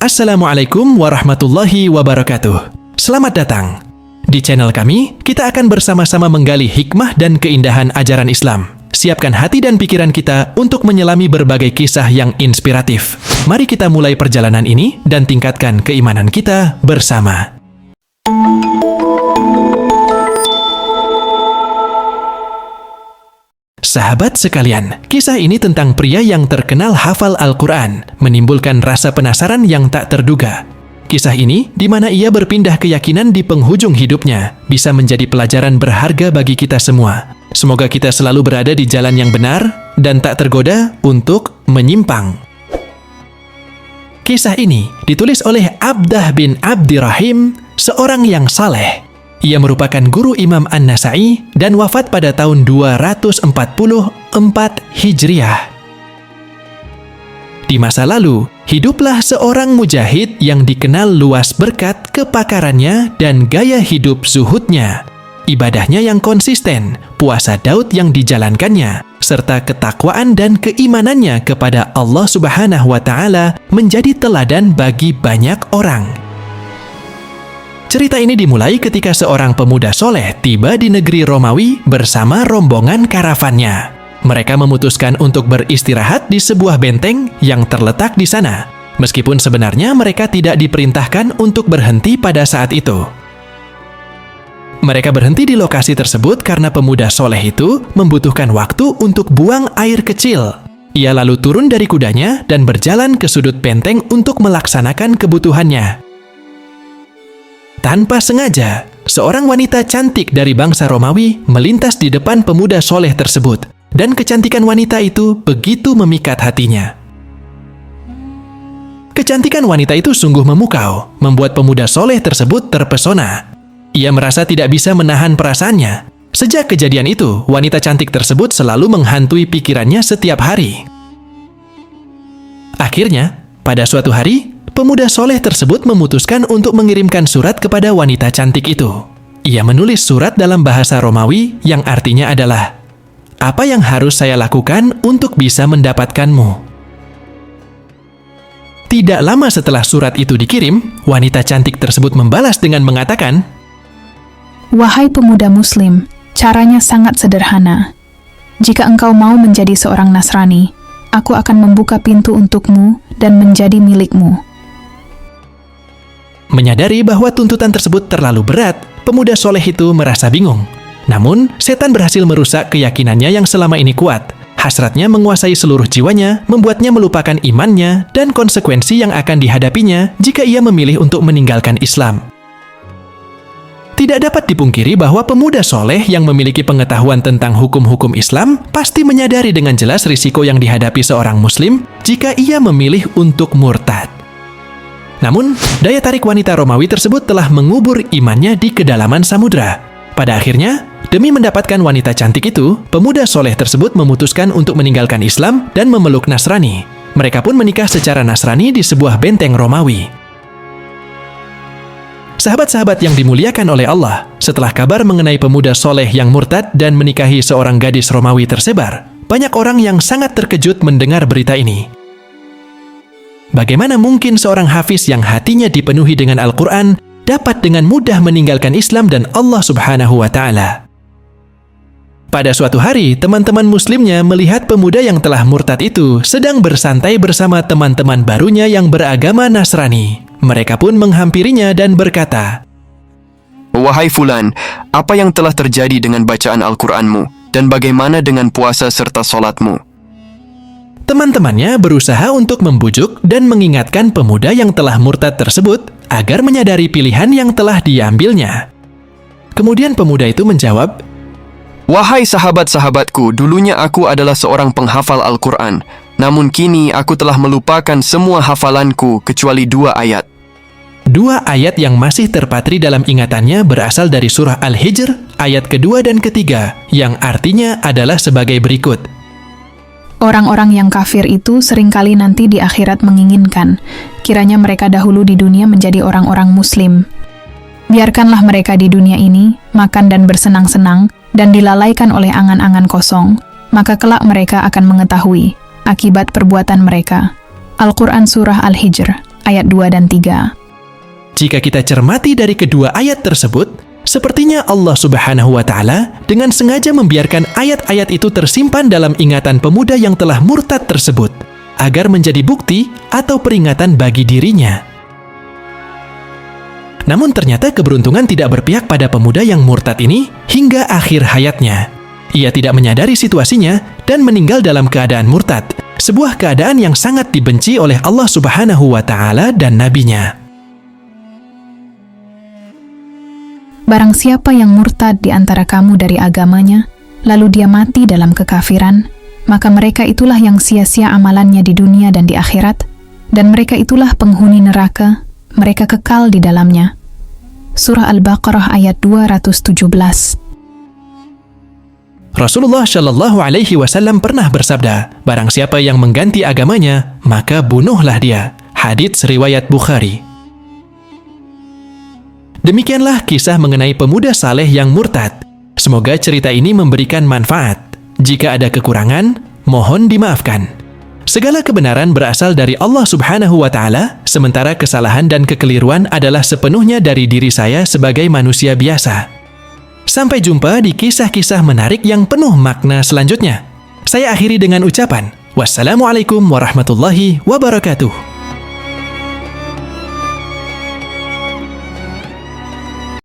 Assalamualaikum warahmatullahi wabarakatuh. Selamat datang. Di channel kami, kita akan bersama-sama menggali hikmah dan keindahan ajaran Islam. Siapkan hati dan pikiran kita untuk menyelami berbagai kisah yang inspiratif. Mari kita mulai perjalanan ini dan tingkatkan keimanan kita bersama. Sahabat sekalian, kisah ini tentang pria yang terkenal hafal Al-Quran, menimbulkan rasa penasaran yang tak terduga. Kisah ini, di mana ia berpindah keyakinan di penghujung hidupnya, bisa menjadi pelajaran berharga bagi kita semua. Semoga kita selalu berada di jalan yang benar dan tak tergoda untuk menyimpang. Kisah ini ditulis oleh Abdah bin Abdirrahim, seorang yang saleh. Ia merupakan guru Imam An-Nasa'i dan wafat pada tahun 244 Hijriah. Di masa lalu, hiduplah seorang mujahid yang dikenal luas berkat kepakarannya dan gaya hidup zuhudnya, ibadahnya yang konsisten, puasa Daud yang dijalankannya, serta ketakwaan dan keimanannya kepada Allah Subhanahu wa Ta'ala menjadi teladan bagi banyak orang. Cerita ini dimulai ketika seorang pemuda soleh tiba di negeri Romawi bersama rombongan karavannya. Mereka memutuskan untuk beristirahat di sebuah benteng yang terletak di sana, meskipun sebenarnya mereka tidak diperintahkan untuk berhenti pada saat itu. Mereka berhenti di lokasi tersebut karena pemuda soleh itu membutuhkan waktu untuk buang air kecil. Ia lalu turun dari kudanya dan berjalan ke sudut benteng untuk melaksanakan kebutuhannya. Tanpa sengaja, seorang wanita cantik dari bangsa Romawi melintas di depan pemuda soleh tersebut, dan kecantikan wanita itu begitu memikat hatinya. Kecantikan wanita itu sungguh memukau, membuat pemuda soleh tersebut terpesona. Ia merasa tidak bisa menahan perasaannya. Sejak kejadian itu, wanita cantik tersebut selalu menghantui pikirannya setiap hari. Akhirnya, pada suatu hari, pemuda soleh tersebut memutuskan untuk mengirimkan surat kepada wanita cantik itu. Ia menulis surat dalam bahasa Romawi yang artinya adalah, "Apa yang harus saya lakukan untuk bisa mendapatkanmu?" Tidak lama setelah surat itu dikirim, wanita cantik tersebut membalas dengan mengatakan, "Wahai pemuda muslim, caranya sangat sederhana. Jika engkau mau menjadi seorang Nasrani, aku akan membuka pintu untukmu dan menjadi milikmu." Menyadari bahwa tuntutan tersebut terlalu berat, pemuda soleh itu merasa bingung. Namun, setan berhasil merusak keyakinannya yang selama ini kuat. Hasratnya menguasai seluruh jiwanya, membuatnya melupakan imannya dan konsekuensi yang akan dihadapinya jika ia memilih untuk meninggalkan Islam. Tidak dapat dipungkiri bahwa pemuda soleh yang memiliki pengetahuan tentang hukum-hukum Islam pasti menyadari dengan jelas risiko yang dihadapi seorang muslim jika ia memilih untuk murtad. Namun, daya tarik wanita Romawi tersebut telah mengubur imannya di kedalaman samudra. Pada akhirnya, demi mendapatkan wanita cantik itu, pemuda soleh tersebut memutuskan untuk meninggalkan Islam dan memeluk Nasrani. Mereka pun menikah secara Nasrani di sebuah benteng Romawi. Sahabat-sahabat yang dimuliakan oleh Allah, setelah kabar mengenai pemuda soleh yang murtad dan menikahi seorang gadis Romawi tersebar, banyak orang yang sangat terkejut mendengar berita ini. Bagaimana mungkin seorang hafiz yang hatinya dipenuhi dengan Al-Quran dapat dengan mudah meninggalkan Islam dan Allah Subhanahu wa Ta'ala? Pada suatu hari, teman-teman muslimnya melihat pemuda yang telah murtad itu sedang bersantai bersama teman-teman barunya yang beragama Nasrani. Mereka pun menghampirinya dan berkata, "Wahai Fulan, apa yang telah terjadi dengan bacaan Al-Quranmu dan bagaimana dengan puasa serta solatmu?" Teman-temannya berusaha untuk membujuk dan mengingatkan pemuda yang telah murtad tersebut agar menyadari pilihan yang telah diambilnya. Kemudian pemuda itu menjawab, "Wahai sahabat-sahabatku, dulunya aku adalah seorang penghafal Al-Quran. Namun kini aku telah melupakan semua hafalanku kecuali 2 ayat. 2 ayat yang masih terpatri dalam ingatannya berasal dari surah Al-Hijr ayat kedua dan ketiga, yang artinya adalah sebagai berikut. Orang-orang yang kafir itu seringkali nanti di akhirat menginginkan, kiranya mereka dahulu di dunia menjadi orang-orang muslim. Biarkanlah mereka di dunia ini makan dan bersenang-senang dan dilalaikan oleh angan-angan kosong, maka kelak mereka akan mengetahui akibat perbuatan mereka. Al-Quran Surah Al-Hijr, ayat 2 dan 3. Jika kita cermati dari kedua ayat tersebut, sepertinya Allah Subhanahu wa Ta'ala dengan sengaja membiarkan ayat-ayat itu tersimpan dalam ingatan pemuda yang telah murtad tersebut, agar menjadi bukti atau peringatan bagi dirinya. Namun ternyata keberuntungan tidak berpihak pada pemuda yang murtad ini hingga akhir hayatnya. Ia tidak menyadari situasinya dan meninggal dalam keadaan murtad, sebuah keadaan yang sangat dibenci oleh Allah Subhanahu wa Ta'ala dan Nabi-Nya. Barang siapa yang murtad di antara kamu dari agamanya, lalu dia mati dalam kekafiran, maka mereka itulah yang sia-sia amalannya di dunia dan di akhirat, dan mereka itulah penghuni neraka, mereka kekal di dalamnya. Surah Al-Baqarah ayat 217. Rasulullah Shallallahu Alaihi Wasallam pernah bersabda, barang siapa yang mengganti agamanya, maka bunuhlah dia. Hadits riwayat Bukhari. Demikianlah kisah mengenai pemuda saleh yang murtad. Semoga cerita ini memberikan manfaat. Jika ada kekurangan, mohon dimaafkan. Segala kebenaran berasal dari Allah Subhanahu wa Ta'ala, sementara kesalahan dan kekeliruan adalah sepenuhnya dari diri saya sebagai manusia biasa. Sampai jumpa di kisah-kisah menarik yang penuh makna selanjutnya. Saya akhiri dengan ucapan, wassalamualaikum warahmatullahi wabarakatuh.